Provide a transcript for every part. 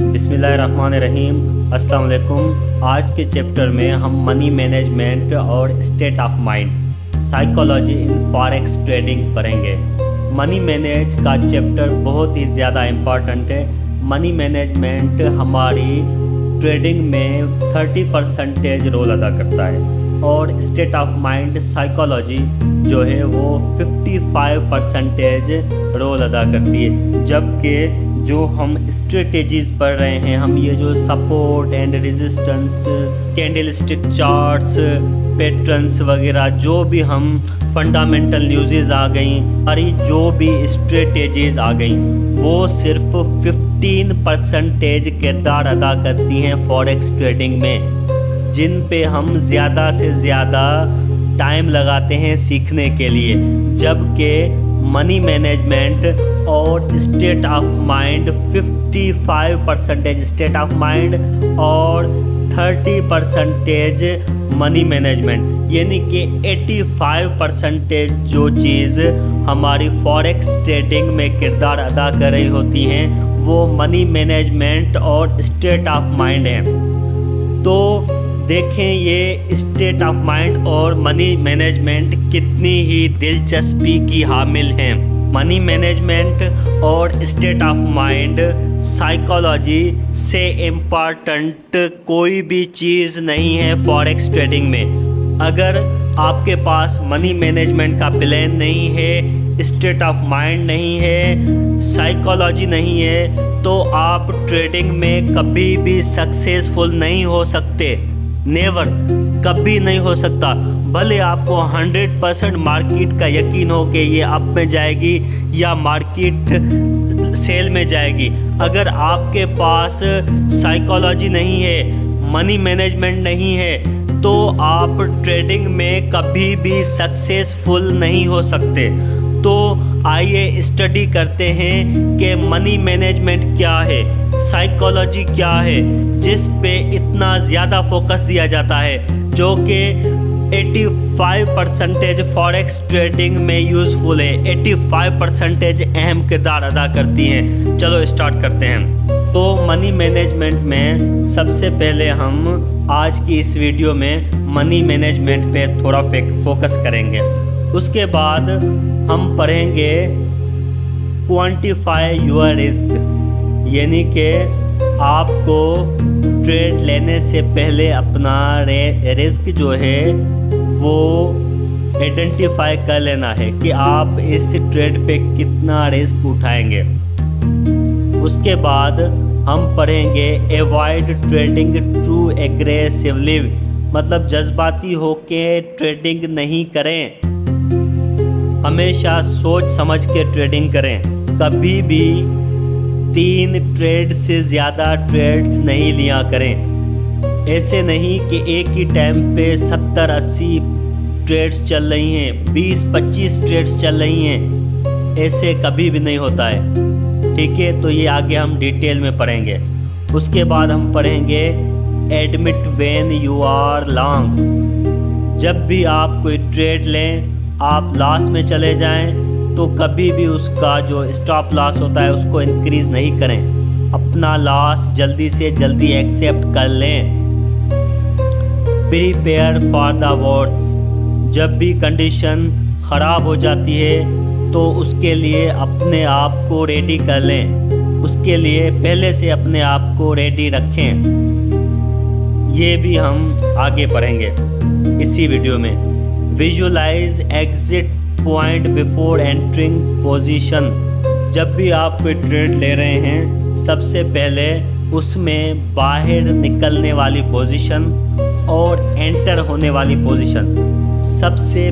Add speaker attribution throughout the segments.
Speaker 1: बिस्मिल्लाहिर्रहमानिर्रहीम। अस्सलाम वालेकुम। आज के चैप्टर में हम मनी मैनेजमेंट और state of mind psychology in forex trading पढ़ेंगे। मनी मैनेज का चैप्टर बहुत ही ज़्यादा इम्पॉर्टेंट है। मनी मैनेजमेंट हमारी ट्रेडिंग में 30% रोल अदा करता है और स्टेट ऑफ माइंड साइकोलॉजी जो है वो 55% रोल अदा करती है। जबकि जो हम स्ट्रेटेजीज पढ़ रहे हैं, हम ये जो support and resistance, candlestick charts, patterns वगैरह जो भी हम फंडामेंटल न्यूज़ आ गई, हमारी जो भी स्ट्रेटेजीज आ गई, वो सिर्फ 15% किरदार अदा करती हैं फॉरेक्स ट्रेडिंग में, जिन पे हम ज़्यादा से ज़्यादा टाइम लगाते हैं सीखने के लिए। जबकि मनी मैनेजमेंट और state of mind 55% state of mind और 30% मनी मैनेजमेंट, यानी कि 85% जो चीज़ हमारी फॉरेक्स ट्रेडिंग में किरदार अदा कर रही होती हैं वो मनी मैनेजमेंट और स्टेट ऑफ माइंड है। तो देखें ये स्टेट ऑफ माइंड और मनी मैनेजमेंट कितनी ही दिलचस्पी की हामिल हैं। मनी मैनेजमेंट और स्टेट ऑफ माइंड साइकोलॉजी से इम्पॉर्टेंट कोई भी चीज़ नहीं है फॉरेक्स ट्रेडिंग में। अगर आपके पास मनी मैनेजमेंट का प्लान नहीं है, स्टेट ऑफ माइंड नहीं है, साइकोलॉजी नहीं है, तो आप ट्रेडिंग में कभी भी सक्सेसफुल नहीं हो सकते। नेवर, कभी नहीं हो सकता। भले आपको 100% मार्केट का यकीन हो कि ये अप में जाएगी या मार्केट सेल में जाएगी, अगर आपके पास साइकोलॉजी नहीं है, मनी मैनेजमेंट नहीं है, तो आप ट्रेडिंग में कभी भी सक्सेसफुल नहीं हो सकते। तो आइए स्टडी करते हैं कि मनी मैनेजमेंट क्या है, साइकोलॉजी क्या है, जिस पे इतना ज़्यादा फोकस दिया जाता है, जो कि 85% फॉरेक्स ट्रेडिंग में यूज़फुल है, 85% अहम किरदार अदा करती हैं। चलो स्टार्ट करते हैं। तो मनी मैनेजमेंट में सबसे पहले हम आज की इस वीडियो में मनी मैनेजमेंट पे थोड़ा फोकस करेंगे। उसके बाद हम पढ़ेंगे क्वांटिफाई योर रिस्क, यानी कि आपको ट्रेड लेने से पहले अपना रिस्क जो है वो आइडेंटिफाई कर लेना है कि आप इस ट्रेड पे कितना रिस्क उठाएंगे। उसके बाद हम पढ़ेंगे अवॉइड ट्रेडिंग टू एग्रेसिवली, मतलब जज्बाती होके ट्रेडिंग नहीं करें, हमेशा सोच समझ के ट्रेडिंग करें। कभी भी 3 ट्रेड से ज़्यादा ट्रेड्स नहीं लिया करें। ऐसे नहीं कि एक ही टाइम पे 70-80 ट्रेड्स चल रही हैं, 20-25 ट्रेड्स चल रही हैं, ऐसे कभी भी नहीं होता है। ठीक है, तो ये आगे हम डिटेल में पढ़ेंगे। उसके बाद हम पढ़ेंगे admit when you are wrong. जब भी आप कोई ट्रेड लें, आप लॉस में चले जाएं, तो कभी भी उसका जो स्टॉप लॉस होता है उसको इंक्रीज़ नहीं करें। अपना लॉस जल्दी से जल्दी एक्सेप्ट कर लें। प्रिपेयर फॉर द वर्स्ट, जब भी कंडीशन ख़राब हो जाती है तो उसके लिए अपने आप को रेडी कर लें, उसके लिए पहले से अपने आप को रेडी रखें। ये भी हम आगे पढ़ेंगे इसी वीडियो में। Visualise exit point before entering position, जब भी आप कोई ट्रेड ले रहे हैं सबसे पहले उसमें बाहर निकलने वाली पोजीशन और एंटर होने वाली पोजीशन सबसे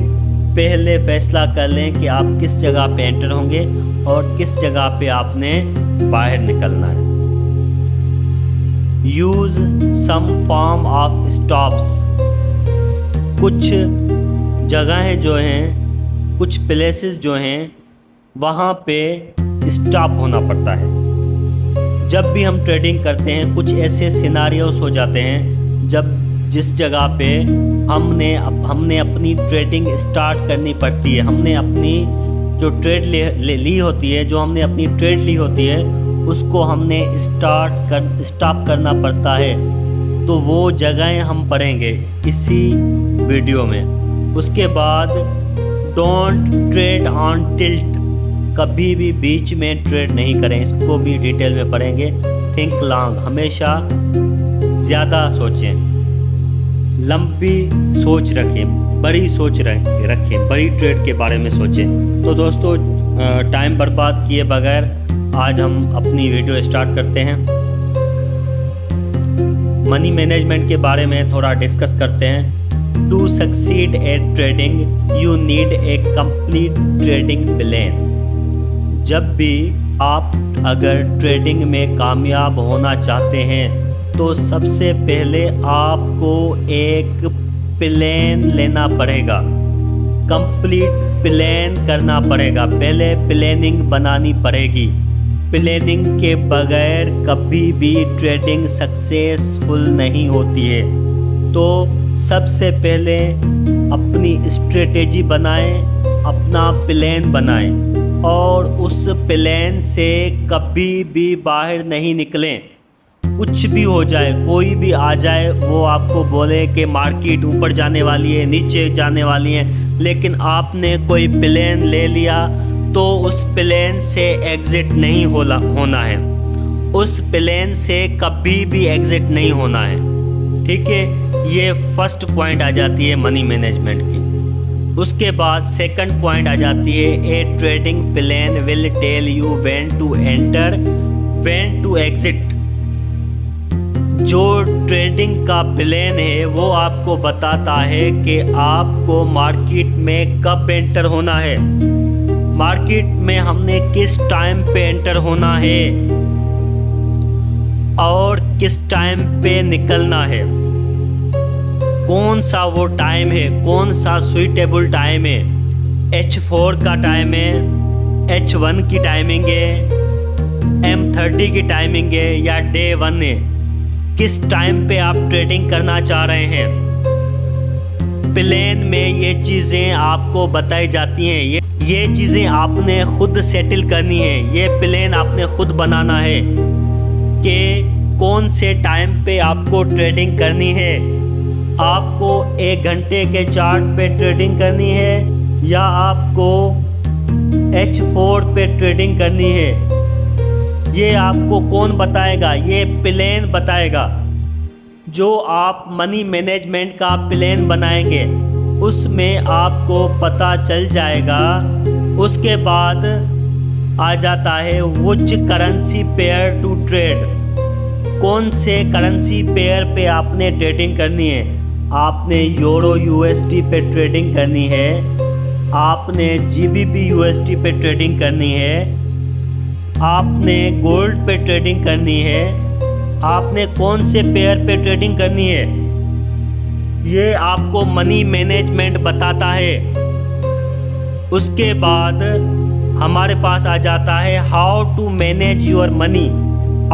Speaker 1: पहले फैसला कर लें कि आप किस जगह पे एंटर होंगे और किस जगह पे आपने बाहर निकलना है। Use some form of stops, कुछ जगहें जो हैं, कुछ प्लेसेस जो हैं, वहाँ पे स्टॉप होना पड़ता है। जब भी हम ट्रेडिंग करते हैं कुछ ऐसे सिनारियोस हो जाते हैं जब जिस जगह पे हमने अपनी ट्रेडिंग स्टार्ट करनी पड़ती है, हमने अपनी जो ट्रेड ली होती है, जो हमने अपनी ट्रेड ली होती है उसको हमने स्टॉप करना पड़ता है। तो वो जगहें हम पढ़ेंगे इसी वीडियो में। उसके बाद डोंट ट्रेड ऑन टिल्ट, कभी भी बीच में ट्रेड नहीं करें, इसको भी डिटेल में पढ़ेंगे। थिंक लॉन्ग, हमेशा ज़्यादा सोचें, लंबी सोच रखें, बड़ी सोच रखें, बड़ी ट्रेड के बारे में सोचें। तो दोस्तों टाइम बर्बाद किए बगैर आज हम अपनी वीडियो स्टार्ट करते हैं। मनी मैनेजमेंट के बारे में थोड़ा डिस्कस करते हैं। To succeed at trading you need a complete trading plan. जब भी आप अगर ट्रेडिंग में कामयाब होना चाहते हैं तो सबसे पहले आपको एक प्लान लेना पड़ेगा, कंप्लीट प्लान करना पड़ेगा। पहले प्लानिंग बनानी पड़ेगी। प्लानिंग के बगैर कभी भी ट्रेडिंग सक्सेसफुल नहीं होती है। तो सबसे पहले अपनी स्ट्रेटेजी बनाएं, अपना प्लान बनाएं और उस प्लान से कभी भी बाहर नहीं निकलें। कुछ भी हो जाए, कोई भी आ जाए, वो आपको बोले कि मार्केट ऊपर जाने वाली है, नीचे जाने वाली है, लेकिन आपने कोई प्लान ले लिया तो उस प्लान से एग्ज़िट नहीं होना है। उस प्लान से कभी भी एग्ज़िट नहीं होना है। ठीक है, ये फर्स्ट पॉइंट आ जाती है मनी मैनेजमेंट की। उसके बाद सेकंड पॉइंट आ जाती है a trading plan will tell you when to enter when to exit. जो ट्रेडिंग का प्लान है वो आपको बताता है कि आपको मार्केट में कब एंटर होना है, मार्केट में हमने किस टाइम पे एंटर होना है और किस टाइम पे निकलना है, कौन सा वो टाइम है, कौन सा सुइटेबल टाइम है। H4 का टाइम है, H1 की टाइमिंग है, M30 की टाइमिंग है या डे 1 है। किस टाइम पे आप ट्रेडिंग करना चाह रहे हैं, प्लान में ये चीज़ें आपको बताई जाती हैं। ये चीज़ें आपने खुद सेटल करनी है, ये प्लान आपने खुद बनाना है कि कौन से टाइम पे आपको ट्रेडिंग करनी है। आपको 1 घंटे के चार्ट पे ट्रेडिंग करनी है या आपको H4 पे ट्रेडिंग करनी है, ये आपको कौन बताएगा? ये प्लान बताएगा। जो आप मनी मैनेजमेंट का प्लान बनाएंगे उसमें आपको पता चल जाएगा। उसके बाद आ जाता है which currency pair to trade, कौन से करेंसी पेयर पे आपने ट्रेडिंग करनी है। आपने यूरो USD पे ट्रेडिंग करनी है, आपने GBP USD पे ट्रेडिंग करनी है, आपने गोल्ड पे ट्रेडिंग करनी है, आपने कौन से पेयर पे ट्रेडिंग करनी है, ये आपको मनी मैनेजमेंट बताता है। उसके बाद हमारे पास आ जाता है how to manage your money,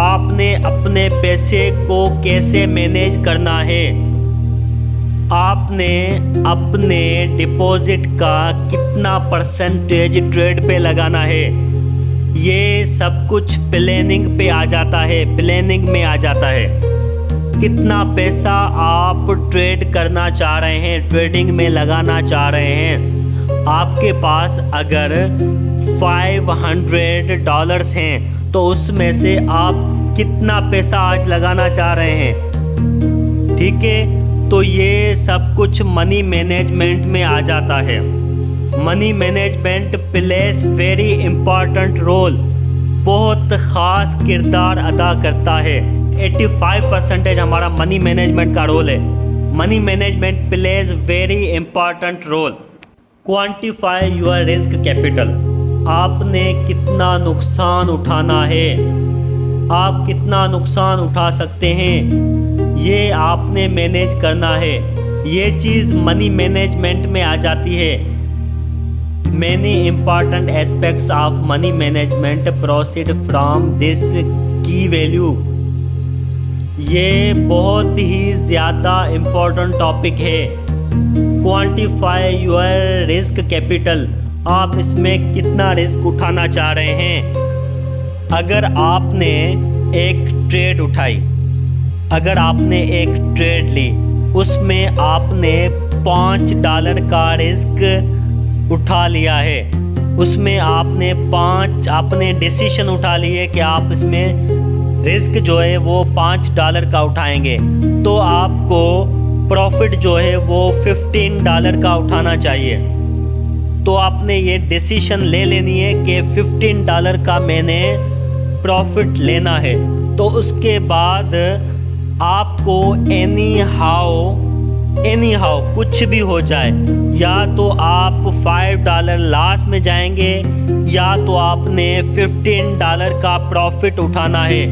Speaker 1: आपने अपने पैसे को कैसे मैनेज करना है, आपने अपने डिपॉजिट का कितना परसेंटेज ट्रेड पे लगाना है। ये सब कुछ प्लानिंग पे आ जाता है, प्लानिंग में आ जाता है। कितना पैसा आप ट्रेड करना चाह रहे हैं, ट्रेडिंग में लगाना चाह रहे हैं। आपके पास अगर $500 हैं तो उसमें से आप कितना पैसा आज लगाना चाह रहे हैं। ठीक है, तो ये सब कुछ मनी मैनेजमेंट में आ जाता है। Money management plays very important role, बहुत ख़ास किरदार अदा करता है। 85% हमारा मनी मैनेजमेंट का रोल है। Money management plays very important role. Quantify your risk capital, आपने कितना नुकसान उठाना है, आप कितना नुकसान उठा सकते हैं, ये आपने मैनेज करना है। ये चीज़ मनी मैनेजमेंट में आ जाती है। Many important aspects of money management proceed from this key value। ये बहुत ही ज़्यादा इम्पोर्टेंट टॉपिक है। क्वांटिफाई योर रिस्क कैपिटल, आप इसमें कितना रिस्क उठाना चाह रहे हैं। अगर आपने एक ट्रेड उठाई, अगर आपने एक ट्रेड ली, उसमें आपने $5 का रिस्क उठा लिया है, उसमें आपने डिसीजन उठा लिए कि आप इसमें रिस्क जो है वो $5 का उठाएंगे, तो आपको प्रॉफिट जो है वो $15 का उठाना चाहिए। तो आपने ये डिसीजन ले लेनी है कि $15 का मैंने प्रॉफिट लेना है। तो उसके बाद आपको एनी हाउ कुछ भी हो जाए, या तो आप $5 लॉस में जाएंगे या तो आपने $15 का प्रॉफिट उठाना है।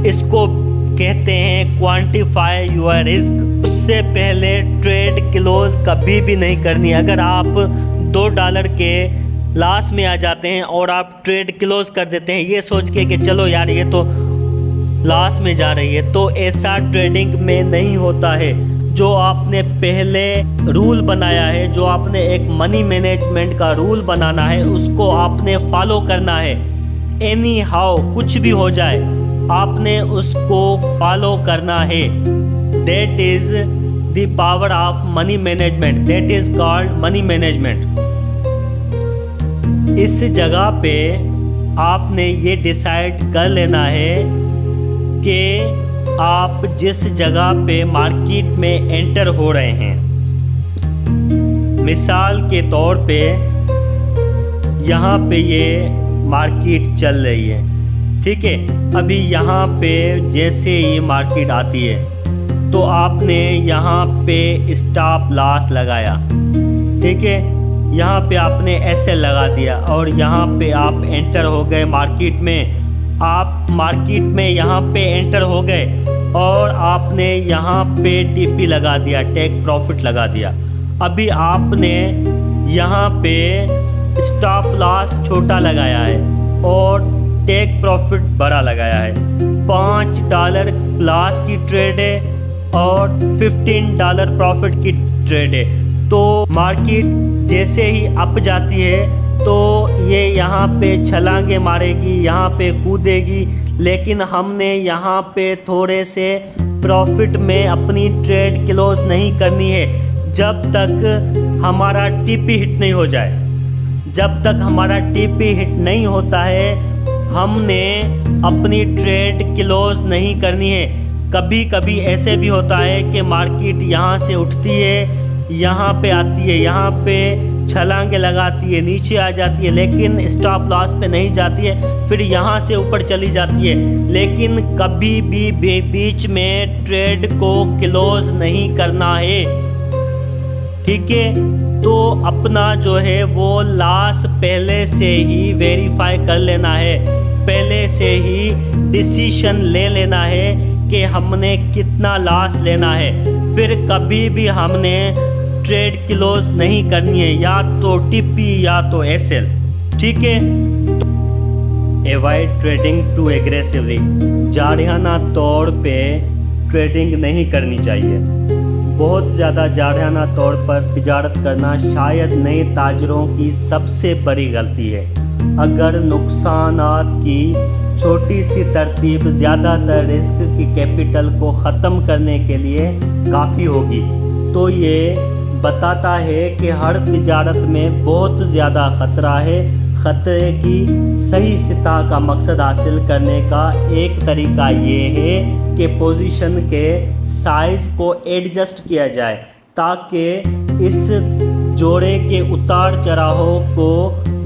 Speaker 1: इसको कहते हैं क्वांटिफाई योर रिस्क। उससे पहले ट्रेड क्लोज कभी भी नहीं करनी। अगर आप $2 के लॉस में आ जाते हैं और आप ट्रेड क्लोज कर देते हैं ये सोच के कि चलो यार ये तो लॉस में जा रही है, तो ऐसा ट्रेडिंग में नहीं होता है। जो आपने पहले रूल बनाया है, जो आपने एक मनी मैनेजमेंट का रूल बनाना है, उसको आपने फॉलो करना है। एनी हाउ कुछ भी हो जाए आपने उसको फॉलो करना है। That is the power of money management, that is called money management. इस जगह पे आपने ये डिसाइड कर लेना है कि आप जिस जगह पे मार्केट में एंटर हो रहे हैं, मिसाल के तौर पे यहाँ पे ये मार्केट चल रही है, ठीक है। अभी यहाँ पे जैसे ये मार्केट आती है तो आपने यहाँ पे स्टॉप लॉस लगाया, ठीक है। यहाँ पे आपने ऐसे लगा दिया और यहाँ पे आप एंटर हो गए मार्केट में। आप मार्केट में यहाँ पे एंटर हो गए और आपने यहाँ पे टीपी लगा दिया, टेक प्रॉफिट लगा दिया। अभी आपने यहाँ पे स्टॉप लॉस छोटा लगाया है और टेक प्रॉफिट बड़ा लगाया है। $5 लॉस की ट्रेड है और $15 प्रॉफिट की ट्रेड है। तो मार्केट जैसे ही अप जाती है तो ये यहाँ पे छलांगे मारेगी, यहाँ पे कूदेगी, लेकिन हमने यहाँ पे थोड़े से प्रॉफिट में अपनी ट्रेड क्लोज नहीं करनी है जब तक हमारा टीपी हिट नहीं हो जाए। जब तक हमारा टीपी हिट नहीं होता है हमने अपनी ट्रेड क्लोज नहीं करनी है। कभी कभी ऐसे भी होता है कि मार्केट यहाँ से उठती है, यहाँ पे आती है, यहाँ पे छलांगे लगाती है, नीचे आ जाती है, लेकिन स्टॉप लॉस पे नहीं जाती है, फिर यहाँ से ऊपर चली जाती है। लेकिन कभी भी बीच में ट्रेड को क्लोज नहीं करना है, ठीक है। तो अपना जो है वो लॉस पहले से ही वेरीफाई कर लेना है, पहले से ही डिसीजन ले लेना है कि हमने कितना लॉस लेना है। फिर कभी भी हमने ट्रेड क्लोज नहीं करनी है, या तो टीपी या तो एसएल, ठीक है। अवॉइड ट्रेडिंग टू एग्रेसिवली, जारहाना तौर पे ट्रेडिंग नहीं करनी चाहिए। बहुत ज़्यादा जारहाना तौर पर तिजारत करना शायद नए ताजरों की सबसे बड़ी गलती है। अगर नुकसानात की छोटी सी तरतीब ज़्यादातर रिस्क की कैपिटल को ख़त्म करने के लिए काफ़ी होगी, तो ये बताता है कि हर तिजारत में बहुत ज़्यादा ख़तरा है। ख़तरे की सही सतह का मकसद हासिल करने का एक तरीका ये है कि पोजीशन के साइज़ को एडजस्ट किया जाए ताकि इस जोड़े के उतार चढ़ावों को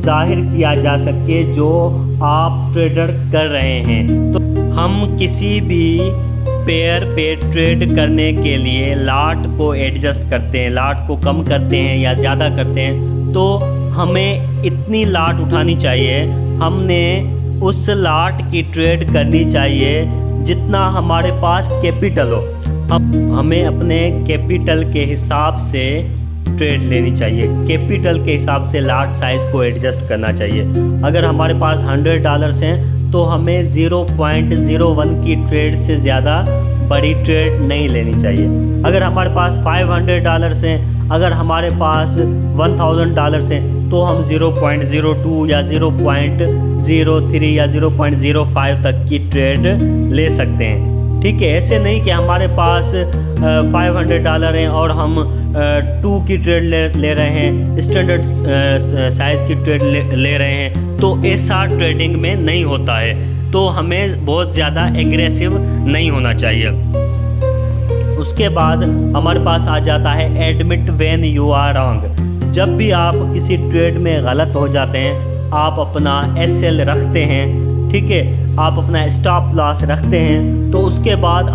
Speaker 1: जाहिर किया जा सके जो आप ट्रेडर कर रहे हैं। तो हम किसी भी पेयर पे ट्रेड करने के लिए लाट को एडजस्ट करते हैं, लाट को कम करते हैं या ज़्यादा करते हैं, तो हमें इतनी लाट उठानी चाहिए, हमने उस लाट की ट्रेड करनी चाहिए जितना हमारे पास कैपिटल हो। हमें अपने कैपिटल के हिसाब से ट्रेड लेनी चाहिए, कैपिटल के हिसाब से लाट साइज़ को एडजस्ट करना चाहिए। अगर हमारे पास $100 हैं तो हमें 0.01 की ट्रेड से ज़्यादा बड़ी ट्रेड नहीं लेनी चाहिए। अगर हमारे पास $500 हैं, अगर हमारे पास $1000 हैं तो हम 0.02 या 0.03 या 0.05 तक की ट्रेड ले सकते हैं। ठीक है, ऐसे नहीं कि हमारे पास $500 हैं और हम 2 की ट्रेड ले रहे हैं, स्टैंडर्ड साइज़ की ट्रेड ले रहे हैं, तो ऐसा ट्रेडिंग में नहीं होता है। तो हमें बहुत ज़्यादा एग्रेसिव नहीं होना चाहिए। उसके बाद हमारे पास आ जाता है admit when you are wrong. जब भी आप किसी ट्रेड में गलत हो जाते हैं, आप अपना SL रखते हैं, ठीक है, आप अपना स्टॉप लॉस रखते हैं, तो उसके बाद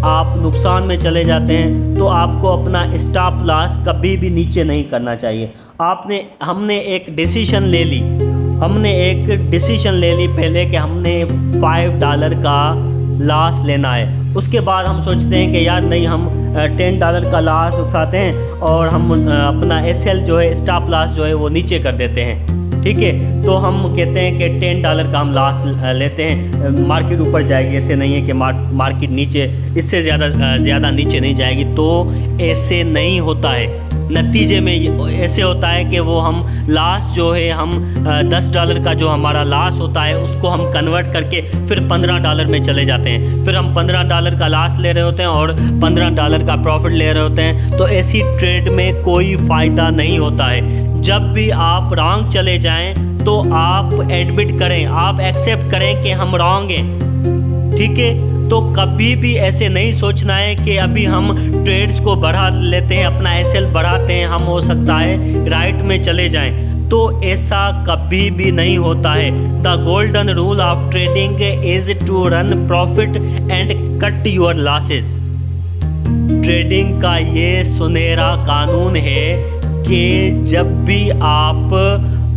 Speaker 1: आप नुकसान में चले जाते हैं, तो आपको अपना स्टॉप लॉस कभी भी नीचे नहीं करना चाहिए। हमने एक डिसीजन ले ली पहले कि हमने $5 का लॉस लेना है। उसके बाद हम सोचते हैं कि यार नहीं, हम $10 का लॉस उठाते हैं और हम अपना SL जो है, स्टॉप लॉस जो है वो नीचे कर देते हैं। ठीक है, तो हम कहते हैं कि $10 का हम लॉस लेते हैं, मार्केट ऊपर जाएगी। ऐसे नहीं है कि मार्केट नीचे, इससे ज़्यादा नीचे नहीं जाएगी। तो ऐसे नहीं होता है। नतीजे में ऐसे होता है कि वो हम लॉस जो है, हम $10 का जो हमारा लॉस होता है उसको हम कन्वर्ट करके फिर $15 में चले जाते हैं। फिर हम $15 का लॉस ले रहे होते हैं और $15 का प्रॉफिट ले रहे होते हैं। तो ऐसी ट्रेड में कोई फ़ायदा नहीं होता है। जब भी आप रॉन्ग चले जाएं तो आप एडमिट करें, आप एक्सेप्ट करें कि हम रॉन्ग हैं। ठीक है, तो कभी भी ऐसे नहीं सोचना है कि अभी हम ट्रेड्स को बढ़ा लेते हैं, अपना SL बढ़ाते हैं, हम हो सकता है राइट में चले जाएं। तो ऐसा कभी भी नहीं होता है। The golden rule of trading is to run profit and cut your losses. Trading का ये सुनहरा कानून है कि जब भी आप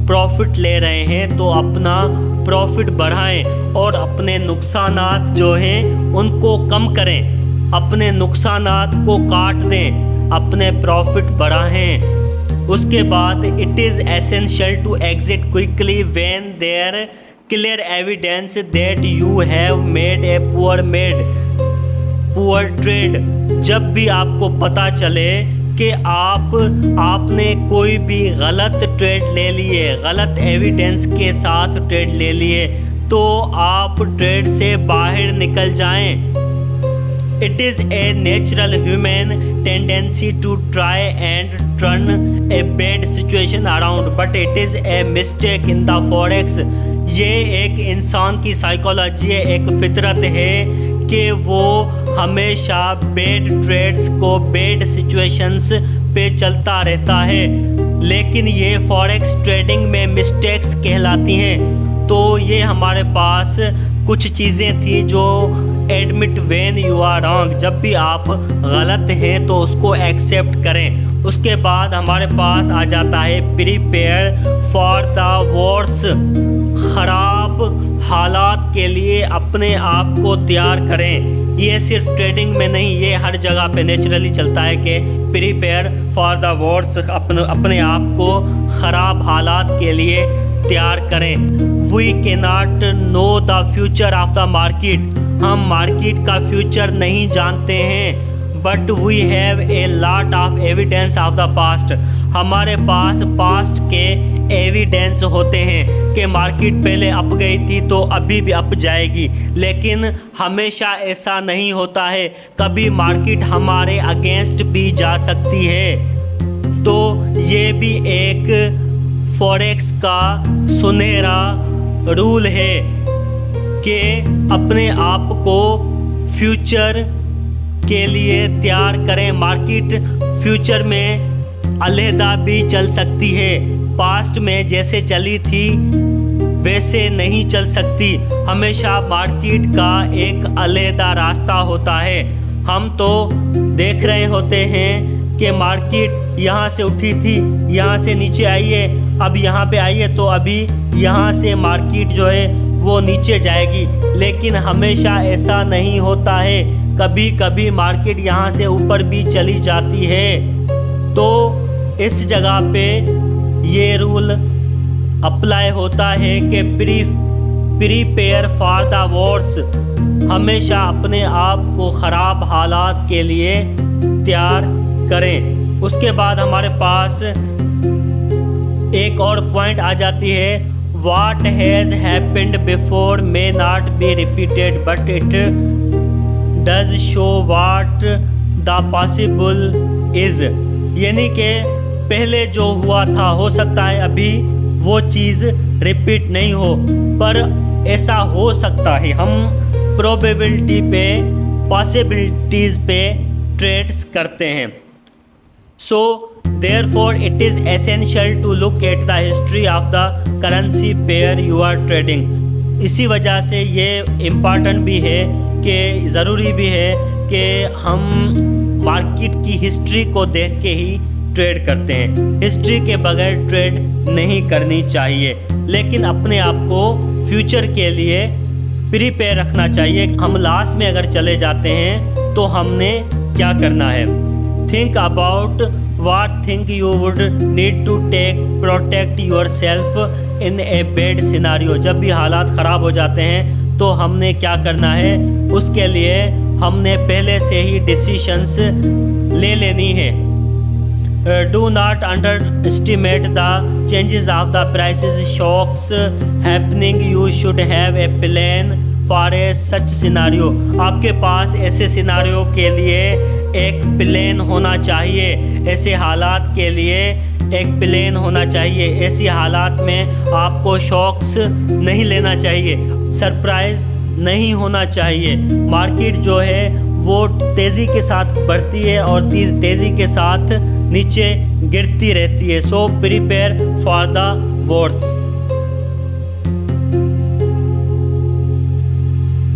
Speaker 1: प्रॉफिट ले रहे हैं तो अपना प्रॉफिट बढ़ाएं और अपने नुकसानात जो हैं उनको कम करें, अपने नुकसानात को काट दें, अपने प्रॉफिट बढ़ाएं। उसके बाद it is essential to exit quickly when there clear evidence that you have made a poor trade. जब भी आपको पता चले कि आपने कोई भी गलत ट्रेड ले लिए, गलत एविडेंस के साथ ट्रेड ले लिए, तो आप ट्रेड से बाहर निकल जाएं। It is a natural human tendency to try and turn a bad situation around, but it is a mistake in the forex. ये एक इंसान की साइकोलॉजी है, एक फितरत है कि वो हमेशा बैड ट्रेड्स को, बैड सिचुएशंस पे चलता रहता है, लेकिन ये फॉरेक्स ट्रेडिंग में मिस्टेक्स कहलाती हैं। तो ये हमारे पास कुछ चीज़ें थी जो admit when you are wrong, जब भी आप गलत हैं तो उसको एक्सेप्ट करें। उसके बाद हमारे पास आ जाता है प्रिपेयर फॉर द वर्स। ख़राब हालात के लिए अपने आप को तैयार करें। ये सिर्फ ट्रेडिंग में नहीं, ये हर जगह पे नेचुरली चलता है कि प्रिपेयर फॉर द वर्स, अपने आप को ख़राब हालात के लिए तैयार करें। We can not know the future of the market. हम मार्केट का फ्यूचर नहीं जानते हैं, but we have a lot of evidence of the past. हमारे पास पास्ट के एविडेंस होते हैं कि मार्केट पहले अप गई थी तो अभी भी अप जाएगी, लेकिन हमेशा ऐसा नहीं होता है। कभी मार्केट हमारे अगेंस्ट भी जा सकती है। तो ये भी एक फॉरेक्स का सुनहरा रूल है कि अपने आप को फ्यूचर के लिए तैयार करें। मार्केट फ्यूचर में अलहदा भी चल सकती है, पास्ट में जैसे चली थी वैसे नहीं चल सकती। हमेशा मार्केट का एक अलहदा रास्ता होता है। हम तो देख रहे होते हैं कि मार्केट यहाँ से उठी थी, यहाँ से नीचे आई है, अब यहाँ पे आई है, तो अभी यहाँ से मार्केट जो है वो नीचे जाएगी, लेकिन हमेशा ऐसा नहीं होता है। कभी कभी मार्केट यहाँ से ऊपर भी चली जाती है। तो इस जगह पे ये रूल अप्लाई होता है कि प्रीपेयर फॉर द वर्स। हमेशा अपने आप को ख़राब हालात के लिए तैयार करें। उसके बाद हमारे पास एक और पॉइंट आ जाती है, What has happened before may not be repeated but it does show what the possible is। यानी कि पहले जो हुआ था हो सकता है अभी वो चीज़ रिपीट नहीं हो, पर ऐसा हो सकता है। हम प्रोबेबिलिटी पे, पॉसिबिलिटीज़ पे ट्रेड्स करते हैं। So therefore it is essential to look at the history of the currency pair you are trading। इसी वजह से ये इम्पॉर्टेंट भी है कि ज़रूरी भी है कि हम मार्केट की हिस्ट्री को देख के ही ट्रेड करते हैं। हिस्ट्री के बगैर ट्रेड नहीं करनी चाहिए, लेकिन अपने आप को फ्यूचर के लिए प्रिपेयर रखना चाहिए। हम लास्ट में अगर चले जाते हैं तो हमने क्या करना है। Think about what thing you would need to protect yourself in a bad scenario। जब भी हालात ख़राब हो जाते हैं तो हमने क्या करना है, उसके लिए हमने पहले से ही डिसीशंस ले लेनी है। Do not underestimate the changes of the prices shocks happening। You should have a plan for a such scenario। आपके पास ऐसे सिनारियो के लिए एक प्लान होना चाहिए, ऐसे हालात के लिए एक प्लान होना चाहिए। ऐसी हालात में आपको शॉक्स नहीं लेना चाहिए, सरप्राइज नहीं होना चाहिए। मार्केट जो है वो तेज़ी के साथ बढ़ती है और तेज़ी के साथ नीचे गिरती रहती है। So prepare for the worst.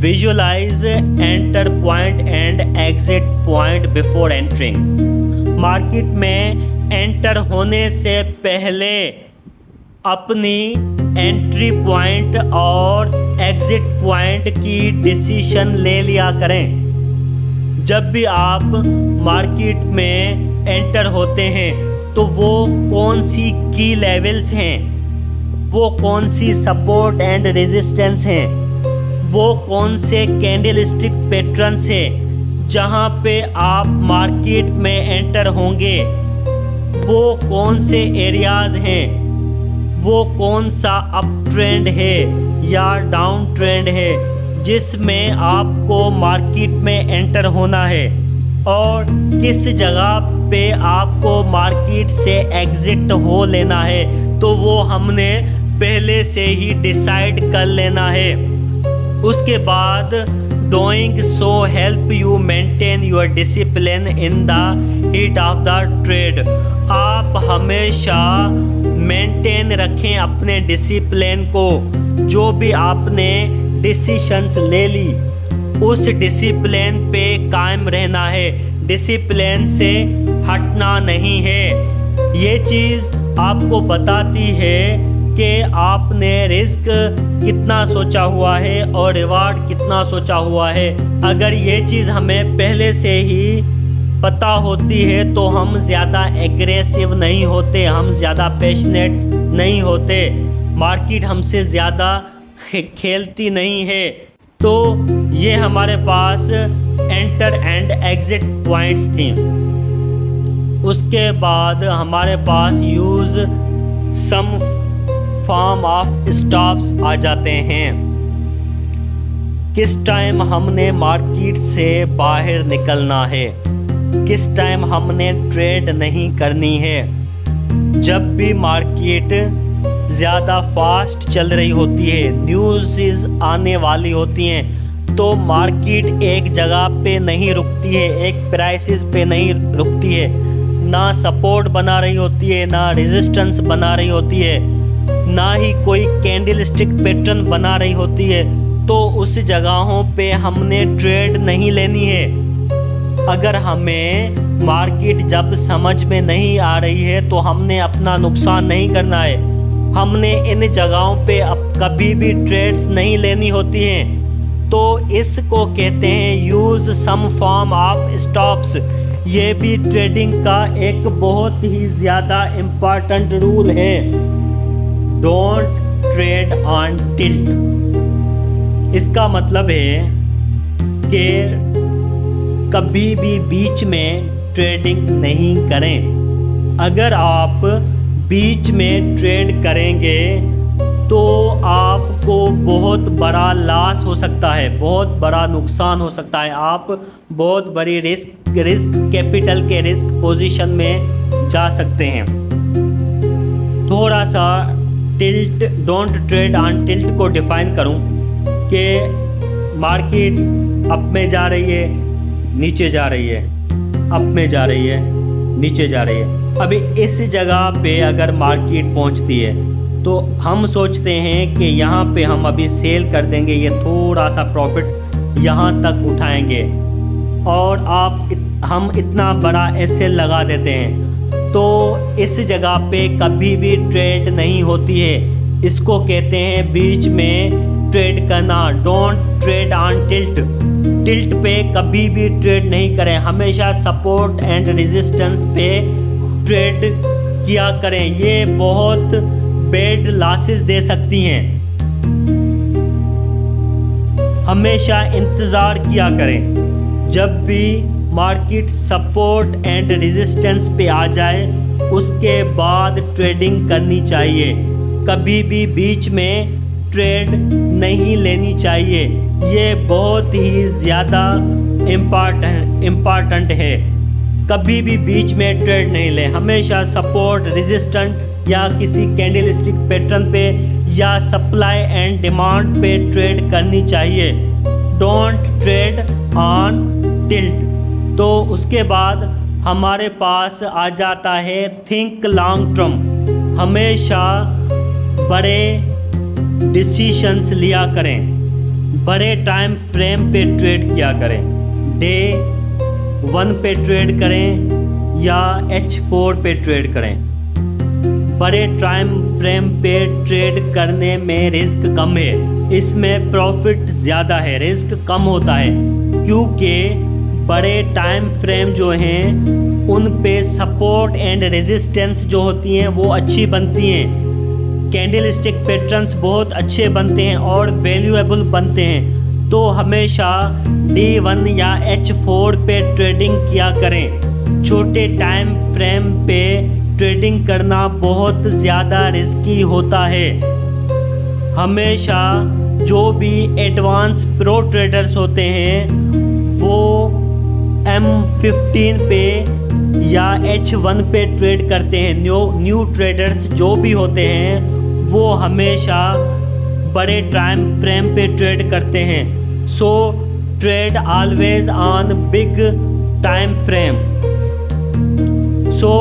Speaker 1: Visualize enter point and exit point before entering। Market में एंटर होने से पहले अपनी एंट्री पॉइंट और एग्जिट पॉइंट की डिसीजन ले लिया करें। जब भी आप मार्केट में एंटर होते हैं तो वो कौन सी की लेवल्स हैं, वो कौन सी सपोर्ट एंड रेजिस्टेंस हैं, वो कौन से कैंडलस्टिक पैटर्न्स है जहां पे आप मार्केट में एंटर होंगे, वो कौन से एरियाज़ हैं, वो कौन सा अप ट्रेंड है या डाउन ट्रेंड है जिसमें आपको मार्केट में एंटर होना है, और किस जगह पे आपको मार्केट से एग्जिट हो लेना है। तो वो हमने पहले से ही डिसाइड कर लेना है। उसके बाद doing so help you maintain your discipline in the heat of the trade. आप हमेशा मेंटेन रखें अपने डिसिप्लिन को। जो भी आपने डिसीशंस ले ली उस डिसिप्लिन पे कायम रहना है, डिसिप्लिन से हटना नहीं है। ये चीज़ आपको बताती है कि आपने रिस्क कितना सोचा हुआ है और रिवार्ड कितना सोचा हुआ है। अगर ये चीज़ हमें पहले से ही पता होती है तो हम ज़्यादा एग्रेसिव नहीं होते, हम ज़्यादा पैशनेट नहीं होते, मार्केट हमसे ज़्यादा खेलती नहीं है। तो ये हमारे पास एंटर एंड एग्जिट पॉइंट्स थी। उसके बाद हमारे पास use some form of stops आ जाते हैं। किस टाइम हमने मार्केट से बाहर निकलना है, किस टाइम हमने ट्रेड नहीं करनी है। जब भी मार्केट ज़्यादा फास्ट चल रही होती है, न्यूज़ आने वाली होती हैं, तो मार्केट एक जगह पे नहीं रुकती है, एक प्राइसेस पे नहीं रुकती है, ना सपोर्ट बना रही होती है, ना रेजिस्टेंस बना रही होती है, ना ही कोई कैंडलस्टिक पैटर्न बना रही होती है। तो उस जगहों पे हमने ट्रेड नहीं लेनी है। अगर हमें मार्केट जब समझ में नहीं आ रही है तो हमने अपना नुकसान नहीं करना है। हमने इन जगहों पे अब कभी भी ट्रेड्स नहीं लेनी होती हैं। तो इसको कहते हैं use some form of stops. ये भी ट्रेडिंग का एक बहुत ही ज़्यादा इम्पॉर्टेंट रूल है। Don't trade on tilt. इसका मतलब है कि कभी भी बीच में ट्रेडिंग नहीं करें। अगर आप बीच में ट्रेड करेंगे तो आपको बहुत बड़ा लॉस हो सकता है, बहुत बड़ा नुकसान हो सकता है। आप बहुत बड़ी रिस्क कैपिटल के रिस्क पोजीशन में जा सकते हैं। थोड़ा सा tilt, don't trade on tilt को डिफाइन करूं कि मार्केट अप में जा रही है, नीचे जा रही है, अप में जा रही है, नीचे जा रही है। अभी इस जगह पे अगर मार्केट पहुंचती है तो हम सोचते हैं कि यहाँ पे हम अभी सेल कर देंगे, ये थोड़ा सा प्रॉफिट यहाँ तक उठाएंगे और हम इतना बड़ा एसएल लगा देते हैं। तो इस जगह पे कभी भी ट्रेड नहीं होती है। इसको कहते हैं बीच में ट्रेड करना। Don't trade on tilt. Tilt पे कभी भी ट्रेड नहीं करें, हमेशा सपोर्ट एंड रेजिस्टेंस पे ट्रेड किया करें। ये बहुत बैड लॉसेस दे सकती हैं। हमेशा इंतज़ार किया करें, जब भी मार्केट सपोर्ट एंड रेजिस्टेंस पे आ जाए उसके बाद ट्रेडिंग करनी चाहिए। कभी भी बीच में ट्रेड नहीं लेनी चाहिए, ये बहुत ही ज़्यादा इम्पॉर्टेंट है। कभी भी बीच में ट्रेड नहीं लें, हमेशा सपोर्ट, रेजिस्टेंट या किसी कैंडलस्टिक पैटर्न पे या सप्लाई एंड डिमांड पे ट्रेड करनी चाहिए। Don't trade on tilt. तो उसके बाद हमारे पास आ जाता है थिंक लॉन्ग टर्म। हमेशा बड़े डिसीशंस लिया करें, बड़े टाइम फ्रेम पे ट्रेड किया करें। डे 1 पे ट्रेड करें या H4 पे ट्रेड करें। बड़े टाइम फ्रेम पे ट्रेड करने में रिस्क कम है, इसमें प्रॉफिट ज़्यादा है, रिस्क कम होता है, क्योंकि बड़े टाइम फ्रेम जो हैं उन पे सपोर्ट एंड रेजिस्टेंस जो होती हैं वो अच्छी बनती हैं। कैंडलस्टिक पैटर्न्स बहुत अच्छे बनते हैं और वैल्यूएबल बनते हैं। तो हमेशा D1 या H4 पे ट्रेडिंग किया करें। छोटे टाइम फ्रेम पे ट्रेडिंग करना बहुत ज़्यादा रिस्की होता है। हमेशा जो भी एडवांस प्रो ट्रेडर्स होते हैं वो M15 पे या H1 पे ट्रेड करते हैं। न्यू ट्रेडर्स जो भी होते हैं वो हमेशा बड़े टाइम फ्रेम पे ट्रेड करते हैं। So trade always on big time frame. So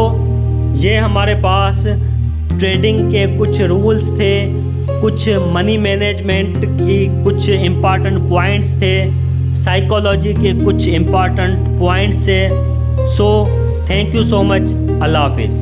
Speaker 1: ये हमारे पास ट्रेडिंग के कुछ रूल्स थे, कुछ मनी मैनेजमेंट की कुछ इम्पॉर्टेंट पॉइंट्स थे, साइकोलॉजी के कुछ इम्पॉर्टेंट पॉइंट्स है। So thank you so much. अल्लाह हाफिज़।